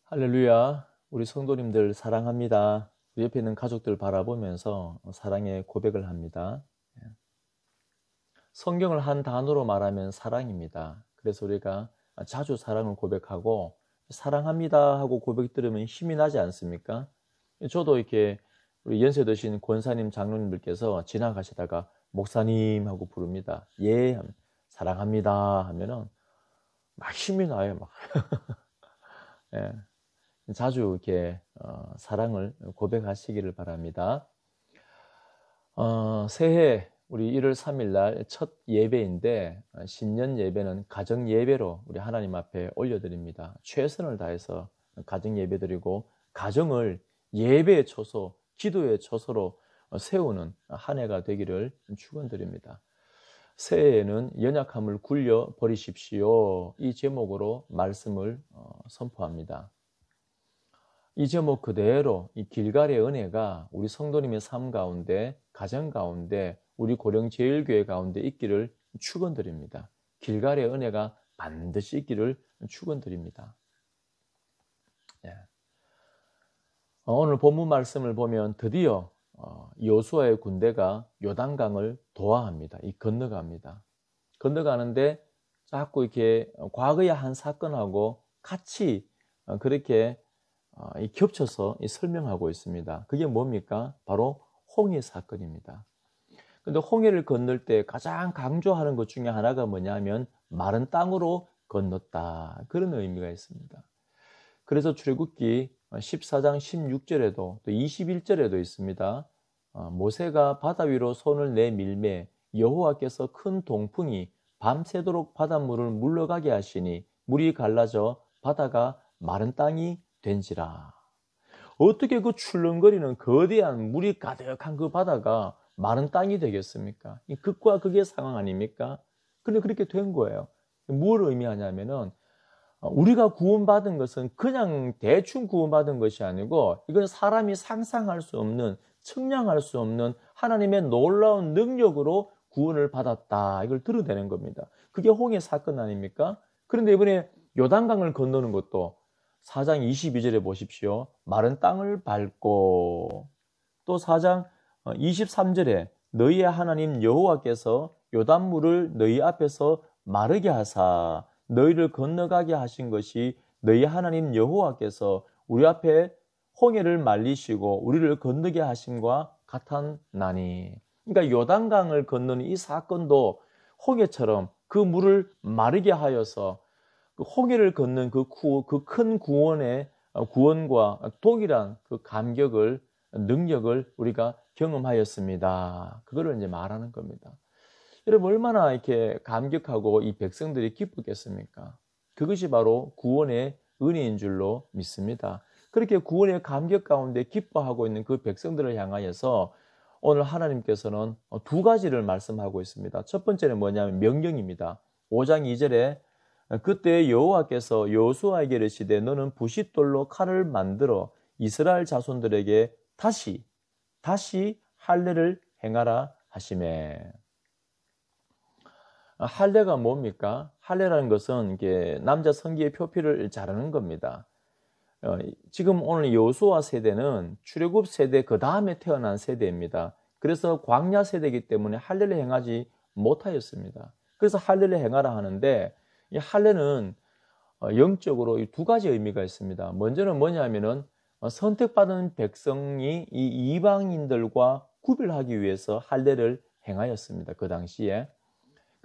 할렐루야, 우리 성도님들 사랑합니다. 우리 옆에 있는 가족들 바라보면서 사랑의 고백을 합니다. 성경을 한 단어로 말하면 사랑입니다. 그래서 우리가 자주 사랑을 고백하고 사랑합니다 하고 고백 들으면 힘이 나지 않습니까? 저도 이렇게 우리 연세 드신 권사님 장로님들께서 지나가시다가 목사님 하고 부릅니다. 예, 사랑합니다 하면은 막 힘이 나요. 막. 예. 자주 이렇게 사랑을 고백하시기를 바랍니다. 새해 우리 1월 3일 날 첫 예배인데 신년 예배는 가정 예배로 우리 하나님 앞에 올려드립니다. 최선을 다해서 가정 예배 드리고 가정을 예배의 초소, 기도의 초소로 세우는 한 해가 되기를 축원드립니다. 새해에는 연약함을 굴려 버리십시오. 이 제목으로 말씀을 선포합니다. 이 제목 그대로 이 길갈의 은혜가 우리 성도님의 삶 가운데, 가정 가운데, 우리 고령제일교회 가운데 있기를 축원드립니다. 길갈의 은혜가 반드시 있기를 축원드립니다. 예. 오늘 본문 말씀을 보면 드디어 여호수아의 군대가 요단강을 도하합니다. 건너갑니다. 건너가는데 자꾸 이렇게 과거의 한 사건하고 같이 그렇게 겹쳐서 설명하고 있습니다. 그게 뭡니까? 바로 홍해 사건입니다. 근데 홍해를 건널 때 가장 강조하는 것 중에 하나가 뭐냐면 마른 땅으로 건넜다. 그런 의미가 있습니다. 그래서 출애굽기 14장 16절에도 또 21절에도 있습니다. 모세가 바다 위로 손을 내밀매 여호와께서 큰 동풍이 밤새도록 바닷물을 물러가게 하시니 물이 갈라져 바다가 마른 땅이 된지라. 어떻게 그 출렁거리는 거대한 물이 가득한 그 바다가 마른 땅이 되겠습니까? 이 극과 극의 상황 아닙니까? 근데 그렇게 된 거예요. 뭘 의미하냐면은 우리가 구원받은 것은 그냥 대충 구원받은 것이 아니고 이건 사람이 상상할 수 없는, 측량할 수 없는 하나님의 놀라운 능력으로 구원을 받았다. 이걸 드러내는 겁니다. 그게 홍해 사건 아닙니까? 그런데 이번에 요단강을 건너는 것도 4장 22절에 보십시오. 마른 땅을 밟고 또 4장 23절에 너희의 하나님 여호와께서 요단물을 너희 앞에서 마르게 하사 너희를 건너가게 하신 것이 너희 하나님 여호와께서 우리 앞에 홍해를 말리시고 우리를 건너게 하심과 같았나니. 그러니까 요단강을 건너는 이 사건도 홍해처럼 그 물을 마르게 하여서 그 홍해를 걷는 그 큰 구원의 구원과 동일한 그 감격을, 능력을 우리가 경험하였습니다. 그거를 이제 말하는 겁니다. 여러분 얼마나 이렇게 감격하고 이 백성들이 기쁘겠습니까? 그것이 바로 구원의 은혜인 줄로 믿습니다. 그렇게 구원의 감격 가운데 기뻐하고 있는 그 백성들을 향하여서 오늘 하나님께서는 두 가지를 말씀하고 있습니다. 첫 번째는 뭐냐면 명령입니다. 5장 2절에 그때 여호와께서 여호수아에게 이르시되 너는 부싯돌로 칼을 만들어 이스라엘 자손들에게 다시 할례를 행하라 하시매. 할례가 뭡니까? 할례라는 것은 이게 남자 성기의 표피를 자르는 겁니다. 지금 오늘 여호수아 세대는 출애굽 세대 그 다음에 태어난 세대입니다. 그래서 광야 세대이기 때문에 할례를 행하지 못하였습니다. 그래서 할례를 행하라 하는데 이 할례는 영적으로 두 가지 의미가 있습니다. 먼저는 뭐냐면은 선택받은 백성이 이 이방인들과 구별하기 위해서 할례를 행하였습니다. 그 당시에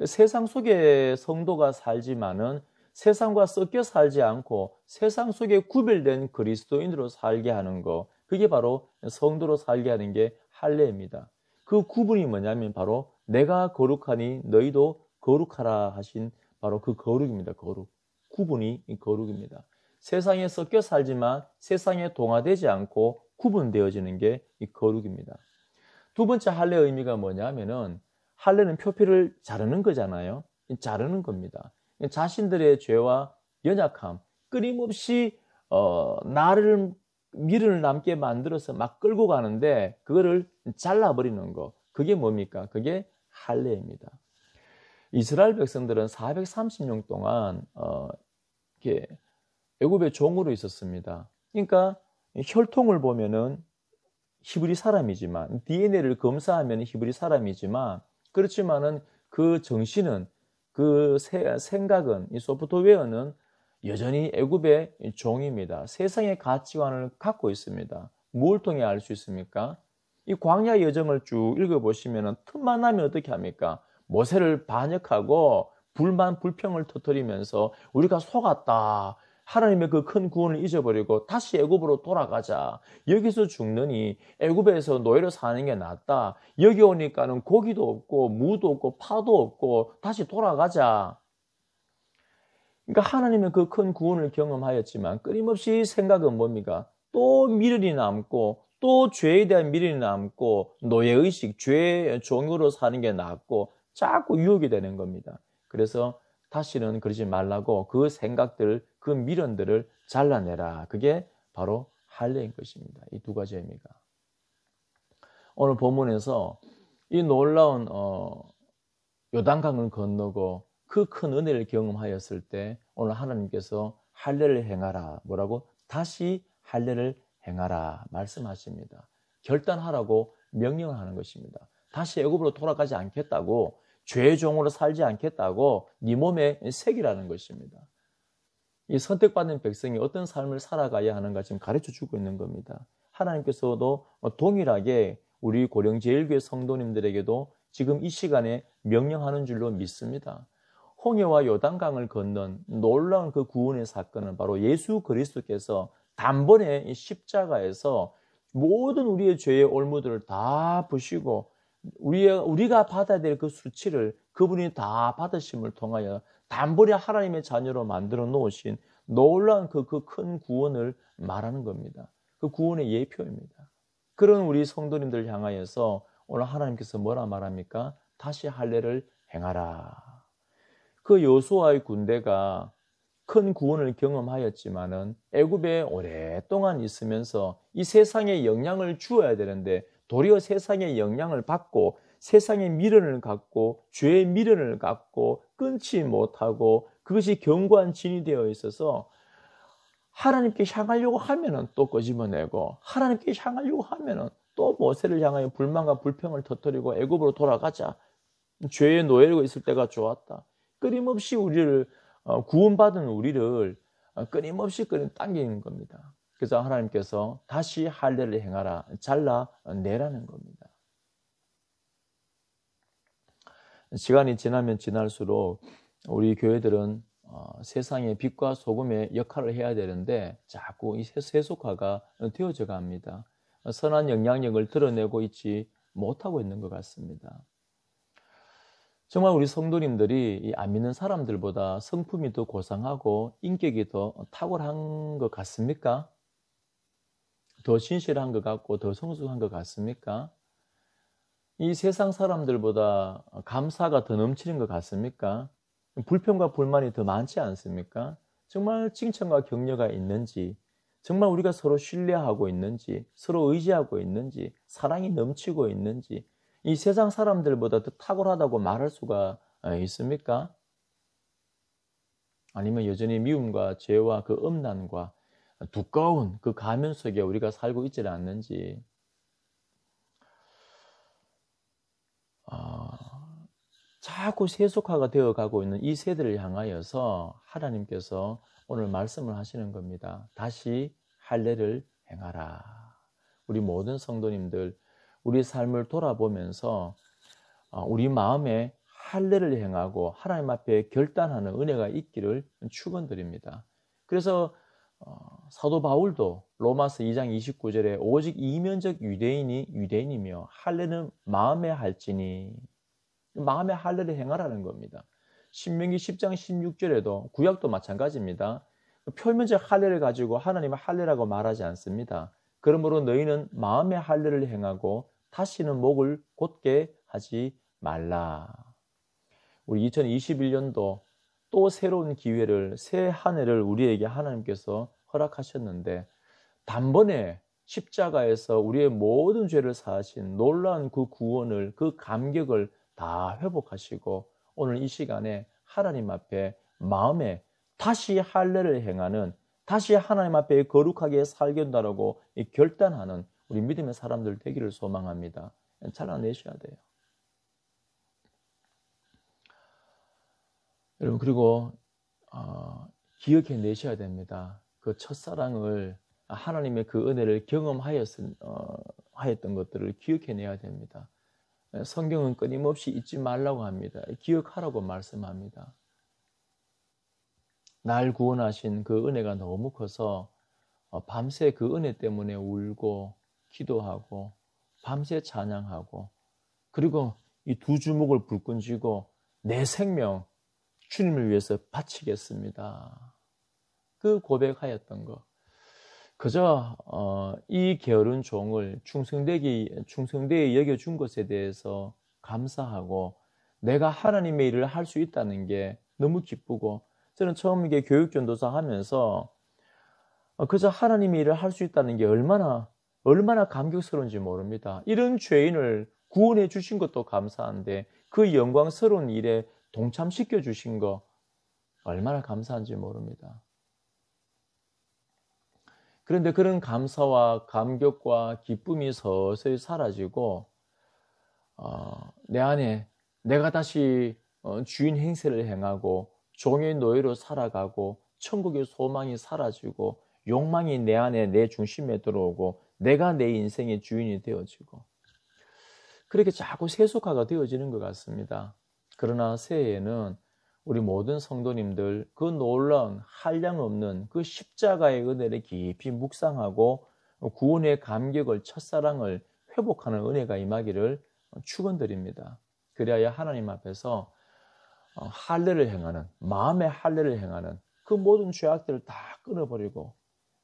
세상 속에 성도가 살지만은 세상과 섞여 살지 않고 세상 속에 구별된 그리스도인으로 살게 하는 거, 그게 바로 성도로 살게 하는 게 할례입니다. 그 구분이 뭐냐면 바로 내가 거룩하니 너희도 거룩하라 하신 바로 그 거룩입니다. 거룩. 구분이 거룩입니다. 세상에 섞여 살지만 세상에 동화되지 않고 구분되어지는 게 이 거룩입니다. 두 번째 할례의 의미가 뭐냐면은 할례는 표피를 자르는 거잖아요. 자르는 겁니다. 자신들의 죄와 연약함, 끊임없이 나를 미련을 남게 만들어서 막 끌고 가는데 그거를 잘라버리는 거. 그게 뭡니까? 그게 할례입니다. 이스라엘 백성들은 430년 동안 이렇게 애굽의 종으로 있었습니다. 그러니까 혈통을 보면은 히브리 사람이지만, DNA를 검사하면 히브리 사람이지만, 그렇지만은 그 정신은, 그 생각은, 이 소프트웨어는 여전히 애굽의 종입니다. 세상의 가치관을 갖고 있습니다. 뭘 통해 알 수 있습니까? 이 광야 여정을 쭉 읽어보시면 틈만 나면 어떻게 합니까? 모세를 반역하고 불만 불평을 터뜨리면서 우리가 속았다. 하나님의 그 큰 구원을 잊어버리고 다시 애굽으로 돌아가자. 여기서 죽느니 애굽에서 노예로 사는 게 낫다. 여기 오니까는 고기도 없고 무도 없고 파도 없고 다시 돌아가자. 그러니까 하나님의 그 큰 구원을 경험하였지만 끊임없이 생각은 뭡니까? 또 미련이 남고 또 죄에 대한 미련이 남고 노예의식, 죄의 종으로 사는 게 낫고 자꾸 유혹이 되는 겁니다. 그래서 다시는 그러지 말라고 그 생각들, 그 미련들을 잘라내라. 그게 바로 할례인 것입니다. 이 두 가지 의미가. 오늘 본문에서 이 놀라운 요단강을 건너고 그 큰 은혜를 경험하였을 때 오늘 하나님께서 할례를 행하라. 뭐라고? 다시 할례를 행하라 말씀하십니다. 결단하라고 명령을 하는 것입니다. 다시 애굽으로 돌아가지 않겠다고, 죄의 종으로 살지 않겠다고 네 몸에 새기라는 것입니다. 이 선택받는 백성이 어떤 삶을 살아가야 하는가 지금 가르쳐주고 있는 겁니다. 하나님께서도 동일하게 우리 고령제일교회 성도님들에게도 지금 이 시간에 명령하는 줄로 믿습니다. 홍해와 요단강을 건넌 놀라운 그 구원의 사건은 바로 예수 그리스도께서 단번에 십자가에서 모든 우리의 죄의 올무들을 다 부시고 우리가 받아야 될 그 수치를 그분이 다 받으심을 통하여 단번에 하나님의 자녀로 만들어 놓으신 놀라운 그 큰 구원을 말하는 겁니다. 그 구원의 예표입니다. 그런 우리 성도님들 향하여서 오늘 하나님께서 뭐라 말합니까? 다시 할례를 행하라. 그 여호수아의 군대가 큰 구원을 경험하였지만은 애굽에 오랫동안 있으면서 이 세상에 영향을 주어야 되는데 도리어 세상의 영향을 받고 세상의 미련을 갖고 죄의 미련을 갖고 끊지 못하고 그것이 견고한 진이 되어 있어서 하나님께 향하려고 하면은 또 끄집어내고 하나님께 향하려고 하면은 또 모세를 향하여 불만과 불평을 터뜨리고 애굽으로 돌아가자. 죄의 노예로 있을 때가 좋았다. 끊임없이 우리를 구원받은 우리를 끊임없이 당기는 겁니다. 그래서 하나님께서 다시 할례를 행하라, 잘라내라는 겁니다. 시간이 지나면 지날수록 우리 교회들은 세상의 빛과 소금의 역할을 해야 되는데 자꾸 이 세속화가 되어져 갑니다. 선한 영향력을 드러내고 있지 못하고 있는 것 같습니다. 정말 우리 성도님들이 안 믿는 사람들보다 성품이 더 고상하고 인격이 더 탁월한 것 같습니까? 더 신실한 것 같고 더 성숙한 것 같습니까? 이 세상 사람들보다 감사가 더 넘치는 것 같습니까? 불평과 불만이 더 많지 않습니까? 정말 칭찬과 격려가 있는지, 정말 우리가 서로 신뢰하고 있는지, 서로 의지하고 있는지, 사랑이 넘치고 있는지, 이 세상 사람들보다 더 탁월하다고 말할 수가 있습니까? 아니면 여전히 미움과 죄와 그 음란과 두꺼운 그 가면 속에 우리가 살고 있지 않는지. 자꾸 세속화가 되어가고 있는 이 세대를 향하여서 하나님께서 오늘 말씀을 하시는 겁니다. 다시 할례를 행하라. 우리 모든 성도님들 우리 삶을 돌아보면서 우리 마음에 할례를 행하고 하나님 앞에 결단하는 은혜가 있기를 축원드립니다. 그래서 사도 바울도 로마서 2장 29절에 오직 이면적 유대인이 유대인이며 할례는 마음에 할지니, 마음의 할례를 행하라는 겁니다. 신명기 10장 16절에도 구약도 마찬가지입니다. 표면적 할례를 가지고 하나님의 할례라고 말하지 않습니다. 그러므로 너희는 마음의 할례를 행하고 다시는 목을 곧게 하지 말라. 우리 2021년도 또 새로운 기회를, 새 한 해를 우리에게 하나님께서 허락하셨는데 단번에 십자가에서 우리의 모든 죄를 사하신 놀라운 그 구원을, 그 감격을 다 회복하시고 오늘 이 시간에 하나님 앞에 마음에 다시 할례를 행하는, 다시 하나님 앞에 거룩하게 살겠다라고 결단하는 우리 믿음의 사람들 되기를 소망합니다. 잘라내셔야 돼요. 여러분, 그리고 기억해내셔야 됩니다. 그 첫사랑을, 하나님의 그 은혜를 경험하였던 것들을 기억해내야 됩니다. 성경은 끊임없이 잊지 말라고 합니다. 기억하라고 말씀합니다. 날 구원하신 그 은혜가 너무 커서 밤새 그 은혜 때문에 울고 기도하고 밤새 찬양하고, 그리고 이 두 주먹을 불끈 쥐고 내 생명 주님을 위해서 바치겠습니다. 그 고백하였던 것. 그저 이 게으른 종을 충성되게 여겨준 것에 대해서 감사하고 내가 하나님의 일을 할 수 있다는 게 너무 기쁘고, 저는 처음 이게 교육전도사 하면서 그저 하나님의 일을 할 수 있다는 게 얼마나 감격스러운지 모릅니다. 이런 죄인을 구원해 주신 것도 감사한데 그 영광스러운 일에 동참시켜 주신 거 얼마나 감사한지 모릅니다. 그런데 그런 감사와 감격과 기쁨이 서서히 사라지고 내 안에 내가 다시 주인 행세를 행하고 종의 노예로 살아가고 천국의 소망이 사라지고 욕망이 내 안에 내 중심에 들어오고 내가 내 인생의 주인이 되어지고, 그렇게 자꾸 세속화가 되어지는 것 같습니다. 그러나 새해에는 우리 모든 성도님들 그 놀라운 한량없는 그 십자가의 은혜를 깊이 묵상하고 구원의 감격을, 첫사랑을 회복하는 은혜가 임하기를 축원드립니다. 그리하여 하나님 앞에서 할례를 행하는, 마음의 할례를 행하는 그 모든 죄악들을 다 끊어버리고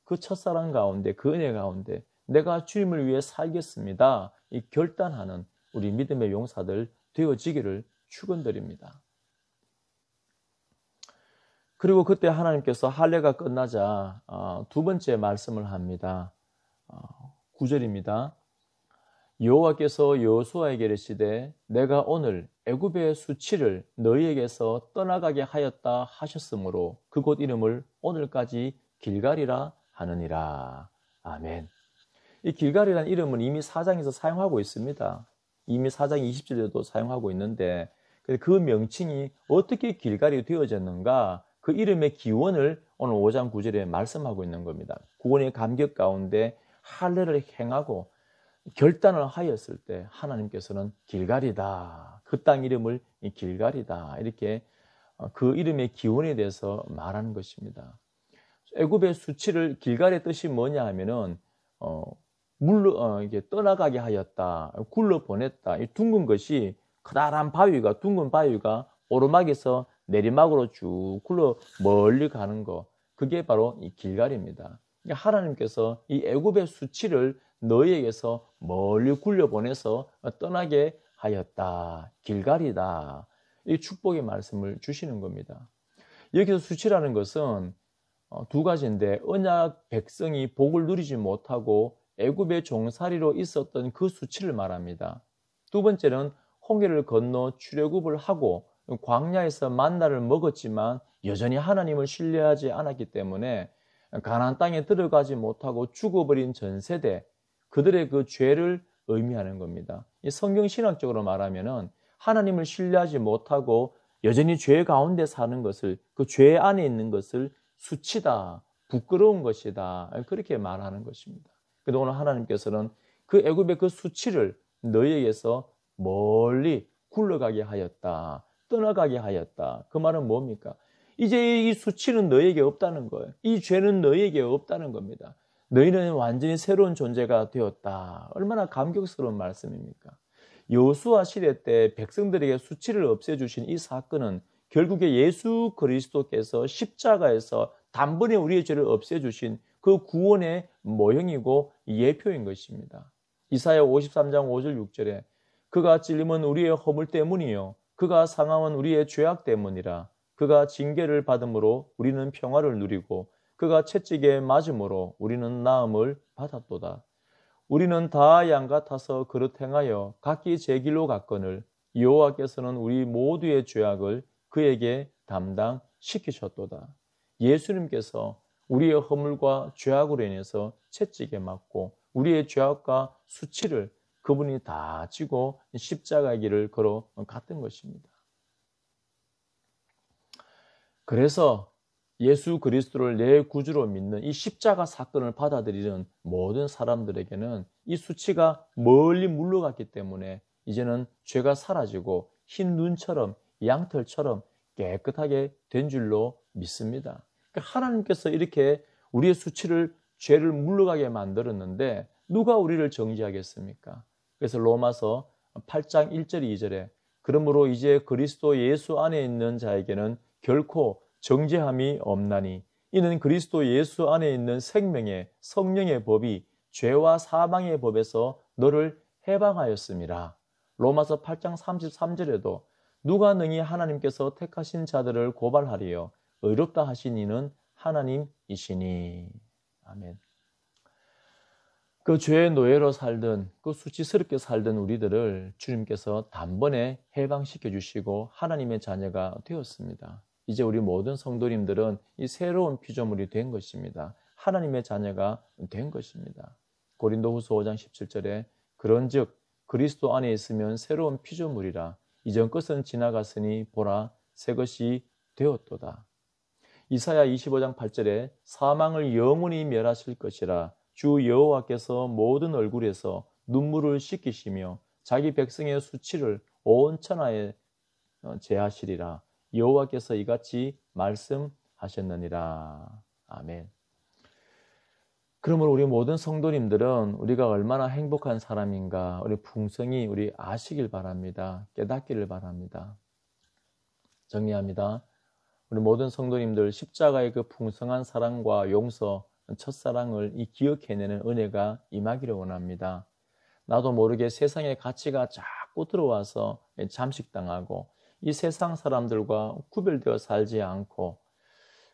그 첫사랑 가운데, 그 은혜 가운데 내가 주님을 위해 살겠습니다, 이 결단하는 우리 믿음의 용사들 되어지기를 축원드립니다. 그리고 그때 하나님께서 할례가 끝나자 두 번째 말씀을 합니다. 9절입니다. 여호와께서 여호수아에게 이르시되 내가 오늘 애굽의 수치를 너희에게서 떠나가게 하였다 하셨으므로 그곳 이름을 오늘까지 길갈이라 하느니라. 아멘. 이 길갈이라는 이름은 이미 4장에서 사용하고 있습니다. 이미 4장 20절에도 사용하고 있는데 그 명칭이 어떻게 길갈이 되어졌는가, 그 이름의 기원을 오늘 5장 9절에 말씀하고 있는 겁니다. 구원의 감격 가운데 할례를 행하고 결단을 하였을 때 하나님께서는 길갈이다, 그 땅 이름을 길갈이다, 이렇게 그 이름의 기원에 대해서 말하는 것입니다. 애굽의 수치를, 길갈의 뜻이 뭐냐 하면은 물로 이게 떠나가게 하였다, 굴러 보냈다. 이 둥근 것이 커다란 바위가, 둥근 바위가 오르막에서 내리막으로 쭉 굴러 멀리 가는 거, 그게 바로 이 길갈입니다. 그러니까 하나님께서 이 애굽의 수치를 너희에게서 멀리 굴려 보내서 떠나게 하였다, 길갈이다, 이 축복의 말씀을 주시는 겁니다. 여기서 수치라는 것은 두 가지인데, 언약 백성이 복을 누리지 못하고 애굽의 종살이로 있었던 그 수치를 말합니다. 두 번째는 홍해를 건너 출애굽을 하고 광야에서 만나를 먹었지만 여전히 하나님을 신뢰하지 않았기 때문에 가나안 땅에 들어가지 못하고 죽어버린 전 세대, 그들의 그 죄를 의미하는 겁니다. 이 성경 신학적으로 말하면은 하나님을 신뢰하지 못하고 여전히 죄 가운데 사는 것을, 그 죄 안에 있는 것을 수치다, 부끄러운 것이다, 그렇게 말하는 것입니다. 그런데 오늘 하나님께서는 그 애굽의 그 수치를 너희에게서 멀리 굴러가게 하였다, 떠나가게 하였다. 그 말은 뭡니까? 이제 이 수치는 너희에게 없다는 거예요. 이 죄는 너희에게 없다는 겁니다. 너희는 완전히 새로운 존재가 되었다. 얼마나 감격스러운 말씀입니까? 여호수아 시대 때 백성들에게 수치를 없애주신 이 사건은 결국에 예수 그리스도께서 십자가에서 단번에 우리의 죄를 없애주신 그 구원의 모형이고 예표인 것입니다. 이사야 53장 5절 6절에 그가 찔림은 우리의 허물 때문이요 그가 상함은 우리의 죄악 때문이라. 그가 징계를 받음으로 우리는 평화를 누리고 그가 채찍에 맞음으로 우리는 나음을 받았도다. 우리는 다 양 같아서 그릇 행하여 각기 제 길로 갔거늘 여호와께서는 우리 모두의 죄악을 그에게 담당시키셨도다. 예수님께서 우리의 허물과 죄악으로 인해서 채찍에 맞고 우리의 죄악과 수치를 그분이 다 지고 십자가의 길을 걸어 갔던 것입니다. 그래서 예수 그리스도를 내 구주로 믿는 이 십자가 사건을 받아들이는 모든 사람들에게는 이 수치가 멀리 물러갔기 때문에 이제는 죄가 사라지고 흰 눈처럼 양털처럼 깨끗하게 된 줄로 믿습니다. 그러니까 하나님께서 이렇게 우리의 수치를 죄를 물러가게 만들었는데 누가 우리를 정죄하겠습니까? 그래서 로마서 8장 1절 2절에 그러므로 이제 그리스도 예수 안에 있는 자에게는 결코 정죄함이 없나니 이는 그리스도 예수 안에 있는 생명의 성령의 법이 죄와 사망의 법에서 너를 해방하였음이라. 로마서 8장 33절에도 누가 능히 하나님께서 택하신 자들을 고발하리요 의롭다 하신 이는 하나님이시니. 아멘. 그 죄의 노예로 살던 그 수치스럽게 살던 우리들을 주님께서 단번에 해방시켜 주시고 하나님의 자녀가 되었습니다. 이제 우리 모든 성도님들은 이 새로운 피조물이 된 것입니다. 하나님의 자녀가 된 것입니다. 고린도후서 5장 17절에 그런즉 그리스도 안에 있으면 새로운 피조물이라 이전 것은 지나갔으니 보라 새 것이 되었도다. 이사야 25장 8절에 사망을 영원히 멸하실 것이라 주 여호와께서 모든 얼굴에서 눈물을 씻기시며 자기 백성의 수치를 온 천하에 제하시리라. 여호와께서 이같이 말씀하셨느니라. 아멘. 그러므로 우리 모든 성도님들은 우리가 얼마나 행복한 사람인가 우리 풍성히 우리 아시길 바랍니다. 깨닫기를 바랍니다. 정리합니다. 우리 모든 성도님들 십자가의 그 풍성한 사랑과 용서, 첫사랑을 이 기억해내는 은혜가 임하기를 원합니다. 나도 모르게 세상의 가치가 자꾸 들어와서 잠식당하고 이 세상 사람들과 구별되어 살지 않고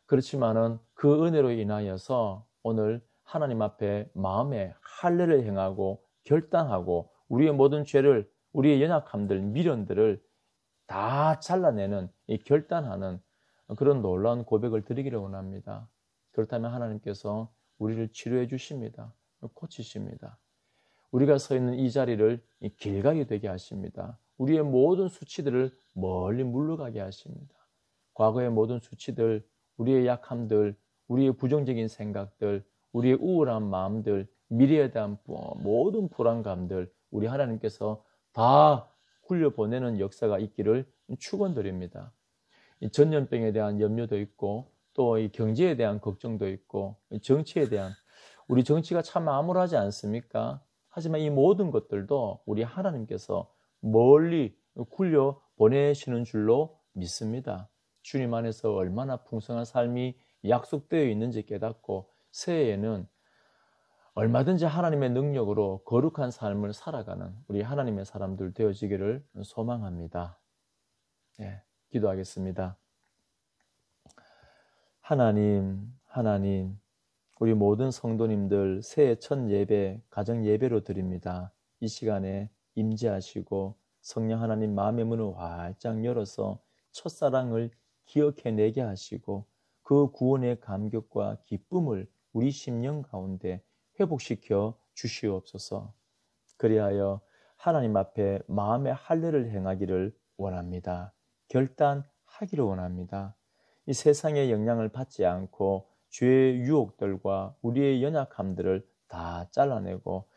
그렇지만은 그 은혜로 인하여서 오늘 하나님 앞에 마음에 할례를 행하고 결단하고 우리의 모든 죄를 우리의 연약함들, 미련들을 다 잘라내는 이 결단하는 그런 놀라운 고백을 드리기를 원합니다. 그렇다면 하나님께서 우리를 치료해 주십니다. 고치십니다. 우리가 서 있는 이 자리를 길가게 되게 하십니다. 우리의 모든 수치들을 멀리 물러가게 하십니다. 과거의 모든 수치들, 우리의 약함들, 우리의 부정적인 생각들, 우리의 우울한 마음들, 미래에 대한 모든 불안감들 우리 하나님께서 다 굴려보내는 역사가 있기를 축원드립니다. 전염병에 대한 염려도 있고 또 이 경제에 대한 걱정도 있고 정치에 대한 우리 정치가 참 암울하지 않습니까? 하지만 이 모든 것들도 우리 하나님께서 멀리 굴려 보내시는 줄로 믿습니다. 주님 안에서 얼마나 풍성한 삶이 약속되어 있는지 깨닫고 새해에는 얼마든지 하나님의 능력으로 거룩한 삶을 살아가는 우리 하나님의 사람들 되어지기를 소망합니다. 기도하겠습니다. 하나님, 우리 모든 성도님들 새해 첫 예배, 가정 예배로 드립니다. 이 시간에 임재하시고 성령 하나님 마음의 문을 활짝 열어서 첫사랑을 기억해내게 하시고 그 구원의 감격과 기쁨을 우리 심령 가운데 회복시켜 주시옵소서. 그리하여 하나님 앞에 마음의 할례를 행하기를 원합니다. 결단하기를 원합니다. 이 세상의 영향을 받지 않고 죄의 유혹들과 우리의 연약함들을 다 잘라내고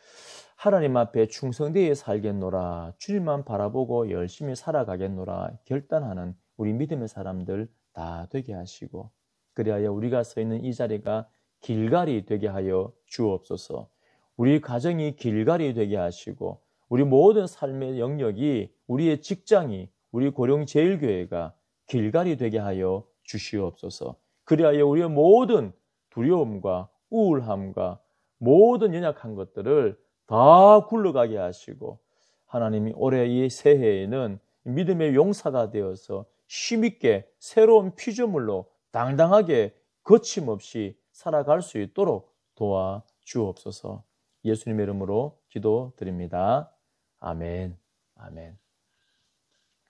하나님 앞에 충성되어 살겠노라, 주님만 바라보고 열심히 살아가겠노라 결단하는 우리 믿음의 사람들 다 되게 하시고 그리하여 우리가 서 있는 이 자리가 길갈이 되게 하여 주옵소서. 우리 가정이 길갈이 되게 하시고 우리 모든 삶의 영역이 우리의 직장이 우리 고령제일교회가 길갈이 되게 하여 주시옵소서. 그리하여 우리의 모든 두려움과 우울함과 모든 연약한 것들을 다 굴러가게 하시고 하나님이 올해 이 새해에는 믿음의 용사가 되어서 힘있게 새로운 피조물로 당당하게 거침없이 살아갈 수 있도록 도와주옵소서. 예수님의 이름으로 기도드립니다. 아멘. 아멘.